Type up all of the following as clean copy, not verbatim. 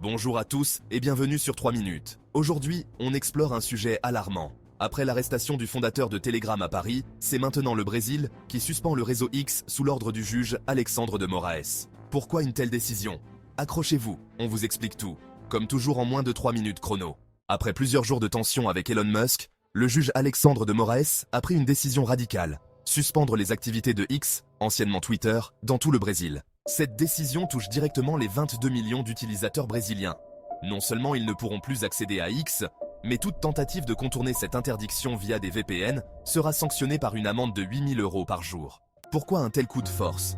Bonjour à tous et bienvenue sur 3 minutes. Aujourd'hui, on explore un sujet alarmant. Après l'arrestation du fondateur de Telegram à Paris, c'est maintenant le Brésil qui suspend le réseau X sous l'ordre du juge Alexandre de Moraes. Pourquoi une telle décision? Accrochez-vous, on vous explique tout. Comme toujours en moins de 3 minutes chrono. Après plusieurs jours de tension avec Elon Musk, le juge Alexandre de Moraes a pris une décision radicale. Suspendre les activités de X, anciennement Twitter, dans tout le Brésil. Cette décision touche directement les 22 millions d'utilisateurs brésiliens. Non seulement ils ne pourront plus accéder à X, mais toute tentative de contourner cette interdiction via des VPN sera sanctionnée par une amende de 8 000 € par jour. Pourquoi un tel coup de force?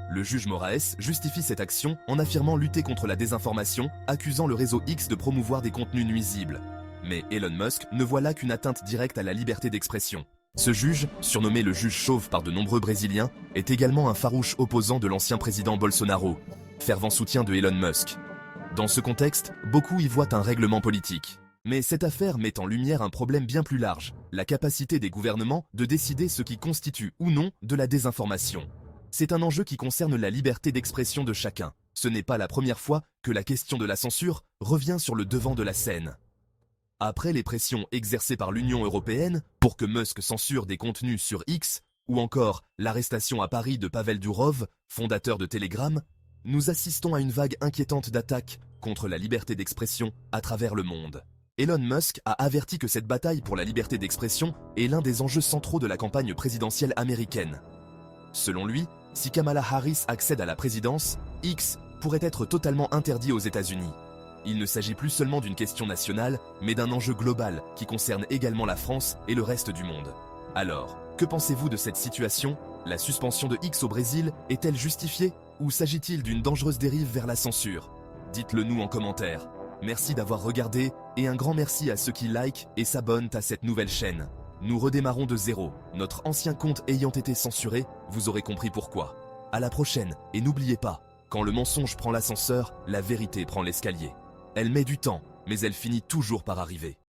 Le juge Moraes justifie cette action en affirmant lutter contre la désinformation, accusant le réseau X de promouvoir des contenus nuisibles. Mais Elon Musk ne voit là qu'une atteinte directe à la liberté d'expression. Ce juge, surnommé le juge chauve par de nombreux Brésiliens, est également un farouche opposant de l'ancien président Bolsonaro, fervent soutien de Elon Musk. Dans ce contexte, beaucoup y voient un règlement politique. Mais cette affaire met en lumière un problème bien plus large, la capacité des gouvernements de décider ce qui constitue ou non de la désinformation. C'est un enjeu qui concerne la liberté d'expression de chacun. Ce n'est pas la première fois que la question de la censure revient sur le devant de la scène. Après les pressions exercées par l'Union européenne pour que Musk censure des contenus sur X, ou encore l'arrestation à Paris de Pavel Durov, fondateur de Telegram, nous assistons à une vague inquiétante d'attaques contre la liberté d'expression à travers le monde. Elon Musk a averti que cette bataille pour la liberté d'expression est l'un des enjeux centraux de la campagne présidentielle américaine. Selon lui, si Kamala Harris accède à la présidence, X pourrait être totalement interdit aux États-Unis. Il ne s'agit plus seulement d'une question nationale, mais d'un enjeu global qui concerne également la France et le reste du monde. Alors, que pensez-vous de cette situation? La suspension de X au Brésil est-elle justifiée? Ou s'agit-il d'une dangereuse dérive vers la censure? Dites-le nous en commentaire. Merci d'avoir regardé et un grand merci à ceux qui likent et s'abonnent à cette nouvelle chaîne. Nous redémarrons de zéro, notre ancien compte ayant été censuré, vous aurez compris pourquoi. À la prochaine, et n'oubliez pas, quand le mensonge prend l'ascenseur, la vérité prend l'escalier. Elle met du temps, mais elle finit toujours par arriver.